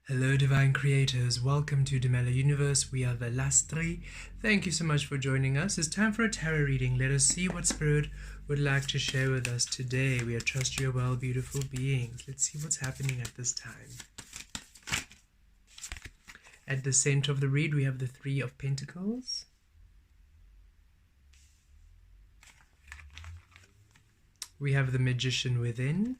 Hello Divine Creators, welcome to Demella Universe. We are the last three. Thank you so much for joining us. It's time for a tarot reading. Let us see what Spirit would like to share with us today. We trust you are well, beautiful beings. Let's see what's happening at this time. At the center of the read, we have the Three of Pentacles. We have the Magician within.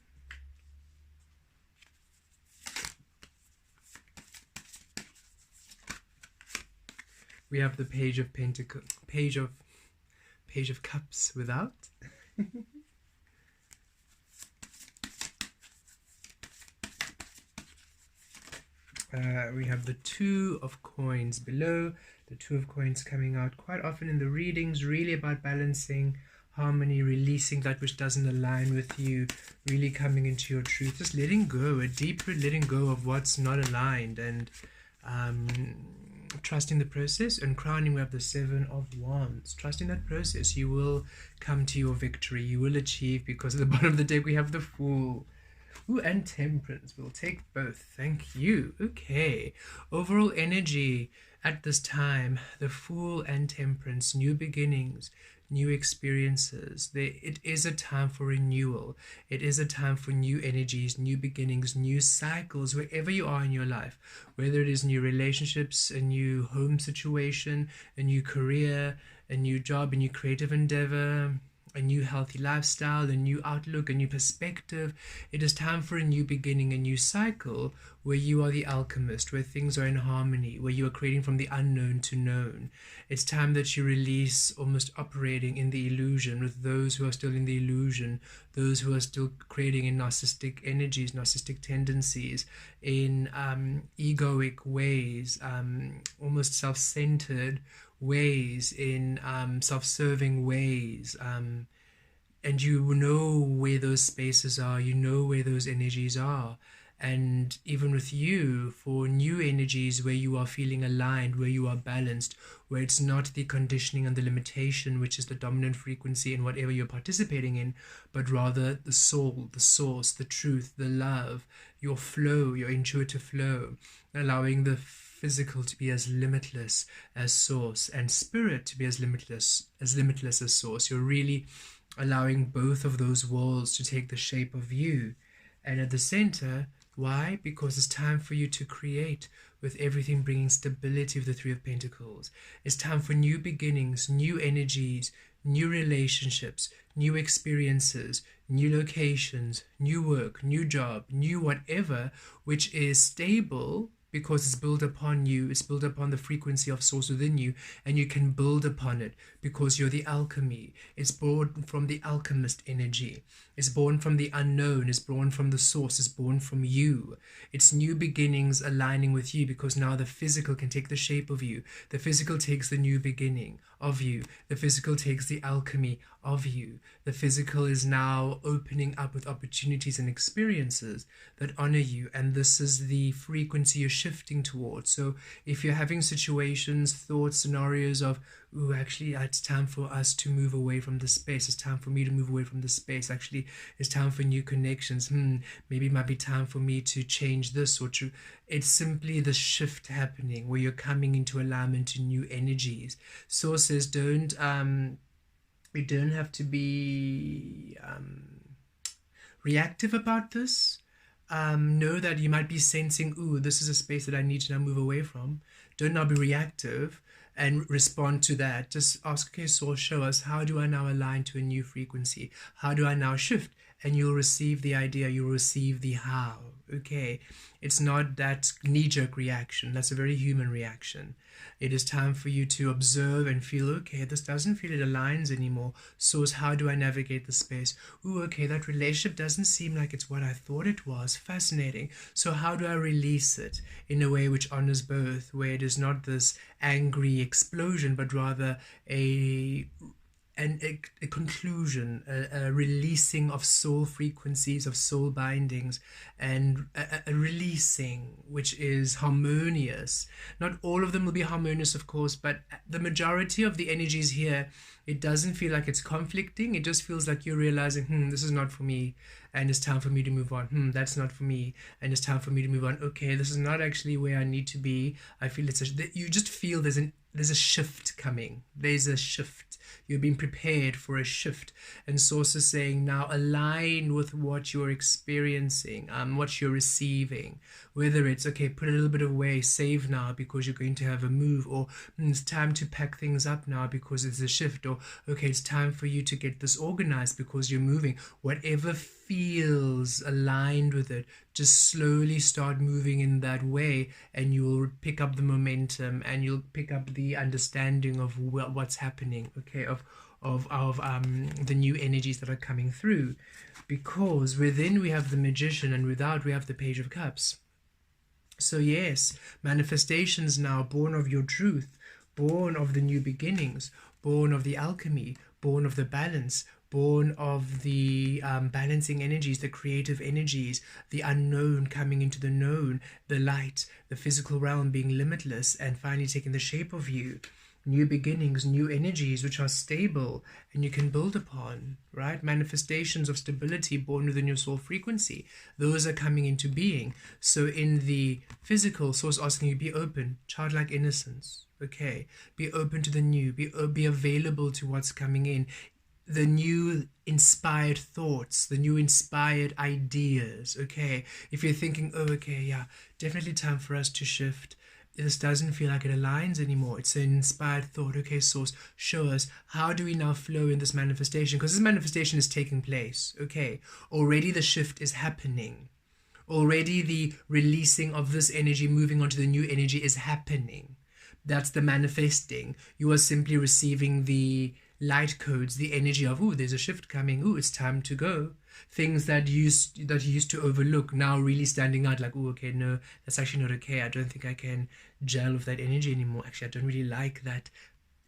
We have the Page of Cups without. We have the Two of Coins below. The Two of Coins coming out quite often in the readings, really about balancing, harmony, releasing that which doesn't align with you, really coming into your truth, just letting go, a deeper letting go of what's not aligned, and trusting the process. And crowning, we have the Seven of Wands. Trusting that process, you will come to your victory, you will achieve, because at the bottom of the deck we have the Fool. Ooh, and Temperance. We'll take both. Thank you. Okay. Overall energy at this time, the Fool and Temperance, new beginnings, new experiences. It is a time for renewal. It is a time for new energies, new beginnings, new cycles, wherever you are in your life, whether it is new relationships, a new home situation, a new career, a new job, a new creative endeavor, a new healthy lifestyle, a new outlook, a new perspective. It is time for a new beginning, a new cycle, where you are the alchemist, where things are in harmony, where you are creating from the unknown to known. It's time that you release almost operating in the illusion with those who are still in the illusion, those who are still creating in narcissistic energies, narcissistic tendencies, in egoic ways, almost self-centered ways, in self-serving ways, and you know where those spaces are, you know where those energies are. And even with you, for new energies where you are feeling aligned, where you are balanced, where it's not the conditioning and the limitation which is the dominant frequency in whatever you're participating in, but rather the soul, the source, the truth, the love, your flow, your intuitive flow, allowing the physical to be as limitless as source, and spirit to be as limitless as source. You're really allowing both of those worlds to take the shape of you. And at the center, why? Because it's time for you to create, with everything bringing stability of the Three of Pentacles. It's time for new beginnings, new energies, new relationships, new experiences, new locations, new work, new job, new whatever, which is stable, because it's built upon you, it's built upon the frequency of source within you, and you can build upon it because you're the alchemy. It's born from the alchemist energy. It's born from the unknown. It's born from the source. It's born from you. It's new beginnings aligning with you, because now the physical can take the shape of you. The physical takes the new beginning of you. The physical takes the alchemy of you. The physical is now opening up with opportunities and experiences that honor you, and this is the frequency you're shifting towards. So if you're having situations, thoughts, scenarios of, ooh, actually it's time for us to move away from this space, it's time for me to move away from this space, actually it's time for new connections, maybe it might be time for me to change this or to, it's simply the shift happening where you're coming into alignment to new energies. Source says we don't have to be reactive about this. Know that you might be sensing, ooh, this is a space that I need to now move away from. Don't now be reactive and respond to that. Just ask, okay, Source, show us, how do I now align to a new frequency? How do I now shift? And you'll receive the idea, you'll receive the how. Okay, it's not that knee-jerk reaction. That's a very human reaction. It is time for you to observe and feel, okay, this doesn't feel it aligns anymore. Source, how do I navigate the space? Ooh, okay, that relationship doesn't seem like it's what I thought it was. Fascinating. So how do I release it in a way which honors both, where it is not this angry explosion, but rather a a conclusion, a releasing of soul frequencies, of soul bindings, and a releasing which is harmonious. Not all of them will be harmonious, of course, but the majority of the energies here, it doesn't feel like it's conflicting. It just feels like you're realizing, this is not for me, and it's time for me to move on. That's not for me, and it's time for me to move on. Okay, this is not actually where I need to be. I feel you just feel there's a shift coming. There's a shift. You're being prepared for a shift. And Source is saying now align with what you're experiencing, what you're receiving. Whether it's, okay, put a little bit away, save now because you're going to have a move, or it's time to pack things up now because it's a shift, or okay, it's time for you to get this organized because you're moving. Whatever feels aligned with it, just slowly start moving in that way, and you'll pick up the momentum, and you'll pick up the understanding of what's happening, okay, of the new energies that are coming through. Because within we have the Magician, and without we have the Page of Cups. So yes, manifestations now born of your truth, born of the new beginnings, born of the alchemy, born of the balance, born of the balancing energies, the creative energies, the unknown coming into the known, the light, the physical realm being limitless and finally taking the shape of you. New beginnings, new energies which are stable and you can build upon, right? Manifestations of stability born within your soul frequency. Those are coming into being. So in the physical, Source asking you, be open, childlike innocence, okay? Be open to the new, be available to what's coming in. The new inspired thoughts, the new inspired ideas, okay? If you're thinking, oh, okay, yeah, definitely time for us to shift. This doesn't feel like it aligns anymore. It's an inspired thought. Okay, Source, show us, how do we now flow in this manifestation? Because this manifestation is taking place, okay? Already the shift is happening. Already the releasing of this energy, moving on to the new energy is happening. That's the manifesting. You are simply receiving the light codes, the energy of, there's a shift coming, it's time to go. Things that you used to overlook now really standing out, like, okay, no, that's actually not okay. I don't think I can gel with that energy anymore. Actually, I don't really like that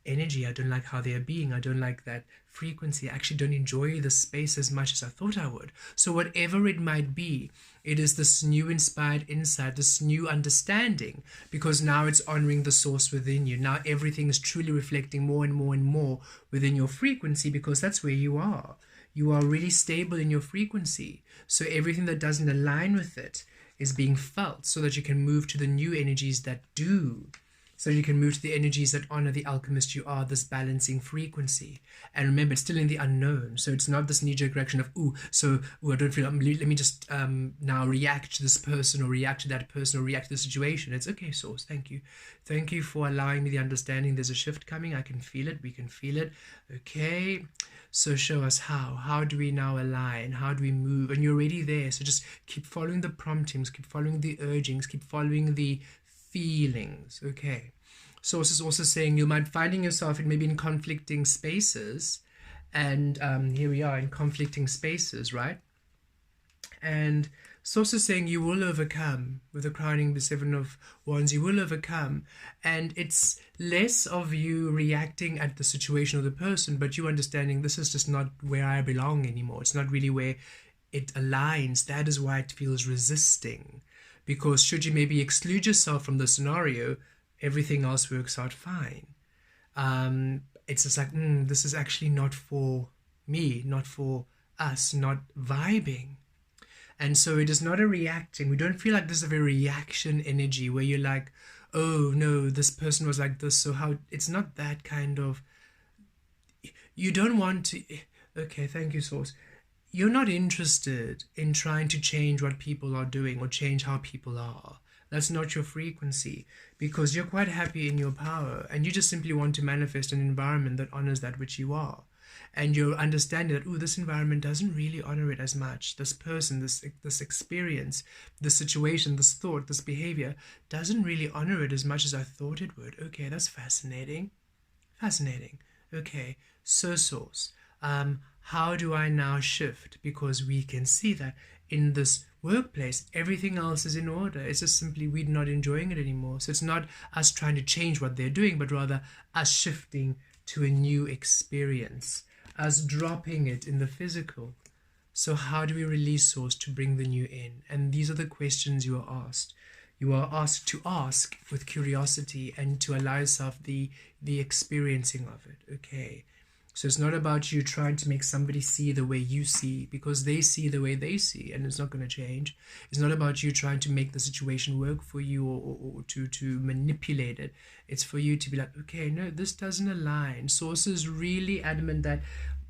energy. I don't like how they're being. I don't like that frequency. I actually don't enjoy the space as much as I thought I would. So whatever it might be, it is this new inspired insight, this new understanding, because now it's honoring the source within you. Now everything is truly reflecting more and more and more within your frequency, because that's where you are. You are really stable in your frequency. So everything that doesn't align with it is being felt, so that you can move to the new energies that do. So you can move to the energies that honor the alchemist you are, this balancing frequency. And remember, it's still in the unknown. So it's not this knee-jerk reaction of, I don't feel, let me just now react to this person, or react to that person, or react to the situation. It's okay, Source, thank you. Thank you for allowing me the understanding there's a shift coming. I can feel it. We can feel it. Okay. So show us how. How do we now align? How do we move? And you're already there. So just keep following the promptings, keep following the urgings, keep following the feelings. Okay. Source is also saying you might finding yourself maybe in conflicting spaces, and here we are in conflicting spaces, right? And Source is saying you will overcome. With the crowning the Seven of Wands, you will overcome. And it's less of you reacting at the situation or the person, but you understanding this is just not where I belong anymore. It's not really where it aligns. That is why it feels resisting. Because should you maybe exclude yourself from the scenario, everything else works out fine. It's just like, this is actually not for me, not for us, not vibing. And so it is not a reacting. We don't feel like this is a very reaction energy where you're like, oh no, this person was like this, so how, it's not that kind of, you don't want to, okay, thank you, Source. You're not interested in trying to change what people are doing or change how people are. That's not your frequency, because you're quite happy in your power and you just simply want to manifest an environment that honors that which you are. And you're understanding that, this environment doesn't really honor it as much. This person, this experience, this situation, this thought, this behavior doesn't really honor it as much as I thought it would. Okay, that's fascinating. Fascinating. Okay, so Source, how do I now shift? Because we can see that in this workplace, everything else is in order. It's just simply we're not enjoying it anymore. So it's not us trying to change what they're doing, but rather us shifting to a new experience, us dropping it in the physical. So how do we release source to bring the new in? And these are the questions you are asked. You are asked to ask with curiosity and to allow yourself the experiencing of it. Okay. So it's not about you trying to make somebody see the way you see, because they see the way they see and it's not going to change. It's not about you trying to make the situation work for you or to manipulate it. It's for you to be like, okay, no, this doesn't align. Source is really adamant that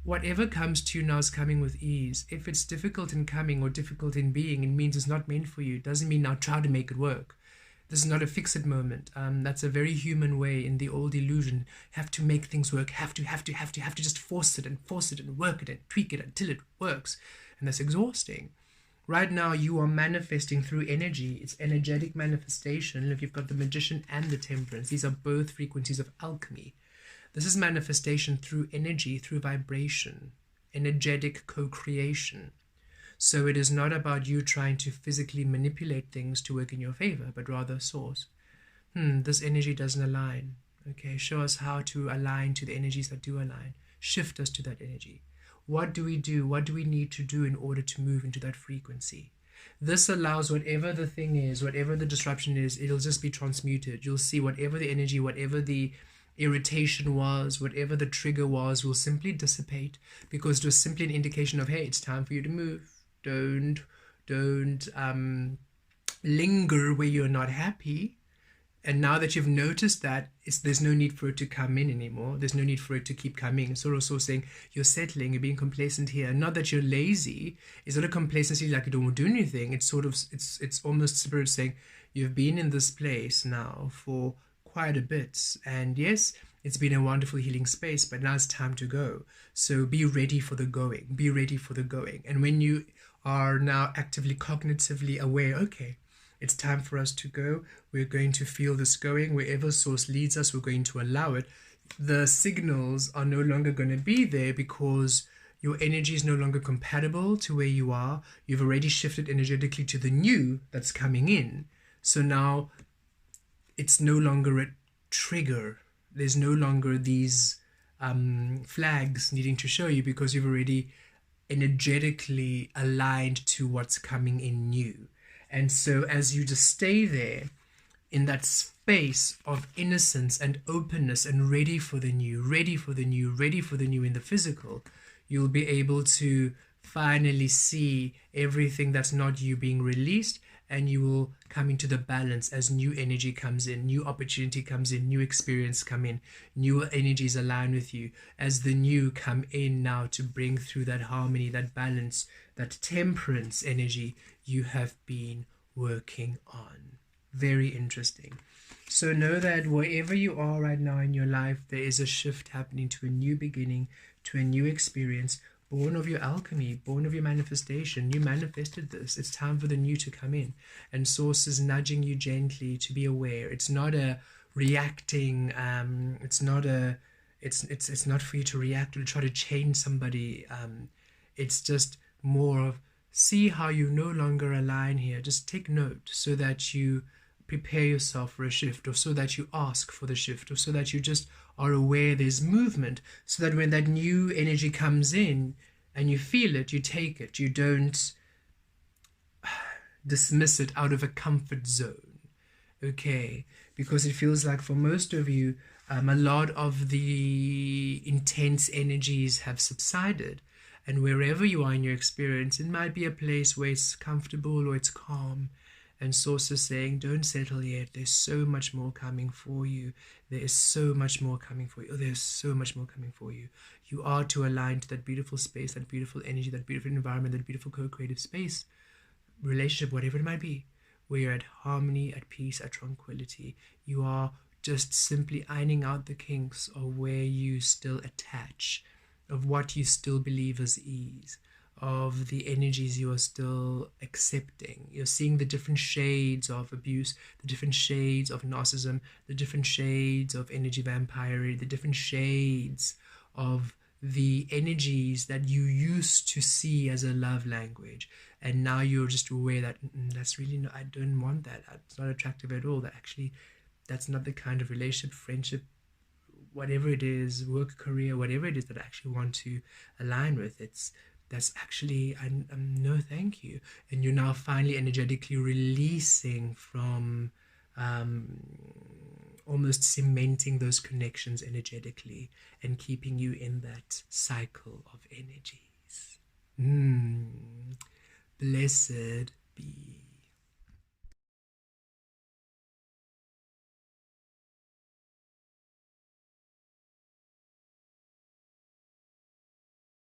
whatever comes to you now is coming with ease. If it's difficult in coming or difficult in being, it means it's not meant for you. It doesn't mean now try to make it work. This is not a fix-it moment. That's a very human way in the old illusion. Have to make things work. Have to just force it and work it and tweak it until it works. And that's exhausting. Right now, you are manifesting through energy. It's energetic manifestation. If you've got the Magician and the Temperance, these are both frequencies of alchemy. This is manifestation through energy, through vibration, energetic co-creation. So it is not about you trying to physically manipulate things to work in your favor, but rather source. This energy doesn't align. Okay, show us how to align to the energies that do align. Shift us to that energy. What do we do? What do we need to do in order to move into that frequency? This allows whatever the thing is, whatever the disruption is, it'll just be transmuted. You'll see whatever the energy, whatever the irritation was, whatever the trigger was, will simply dissipate, because it was simply an indication of, hey, it's time for you to move. Don't linger where you're not happy. And now that you've noticed that, there's no need for it to come in anymore. There's no need for it to keep coming. It's also saying you're settling, you're being complacent here. Not that you're lazy. It's not a complacency like you don't do anything. It's sort of, it's almost spirit saying you've been in this place now for quite a bit, and yes, it's been a wonderful healing space, but now it's time to go. So be ready for the going. Be ready for the going. And when you are now actively cognitively aware, okay, it's time for us to go, we're going to feel this going. Wherever source leads us, we're going to allow it. The signals are no longer going to be there because your energy is no longer compatible to where you are. You've already shifted energetically to the new that's coming in. So now it's no longer a trigger. There's no longer these flags needing to show you, because you've already energetically aligned to what's coming in new. And so as you just stay there in that space of innocence and openness and ready for the new, ready for the new, ready for the new in the physical, you'll be able to finally see everything that's not you being released, and you will come into the balance as new energy comes in, new opportunity comes in, new experience come in, newer energies align with you as the new come in now to bring through that harmony, that balance, that temperance energy you have been working on. Very interesting. So know that wherever you are right now in your life, there is a shift happening to a new beginning, to a new experience, born of your alchemy, born of your manifestation. You manifested this. It's time for the new to come in. And source is nudging you gently to be aware. It's not a reacting, it's not for you to react or to try to change somebody. It's just more of, see how you no longer align here. Just take note so that you prepare yourself for a shift, or so that you ask for the shift, or so that you just are aware there's movement, so that when that new energy comes in and you feel it, you take it. You don't dismiss it out of a comfort zone. Okay, because it feels like for most of you, a lot of the intense energies have subsided. And wherever you are in your experience, it might be a place where it's comfortable or it's calm. And source is saying, don't settle yet. There's so much more coming for you. There is so much more coming for you. Oh, there's so much more coming for you. You are to align to that beautiful space, that beautiful energy, that beautiful environment, that beautiful co-creative space, relationship, whatever it might be, where you're at harmony, at peace, at tranquility. You are just simply ironing out the kinks of where you still attach, of what you still believe is ease, of the energies you are still accepting. You're seeing the different shades of abuse, the different shades of narcissism, the different shades of energy vampire, the different shades of the energies that you used to see as a love language. And now you're just aware that that's really not, I don't want that. It's not attractive at all. That actually, that's not the kind of relationship, friendship, whatever it is, work, career, whatever it is that I actually want to align with, that's actually no thank you. And you're now finally energetically releasing from almost cementing those connections energetically and keeping you in that cycle of energies. Blessed,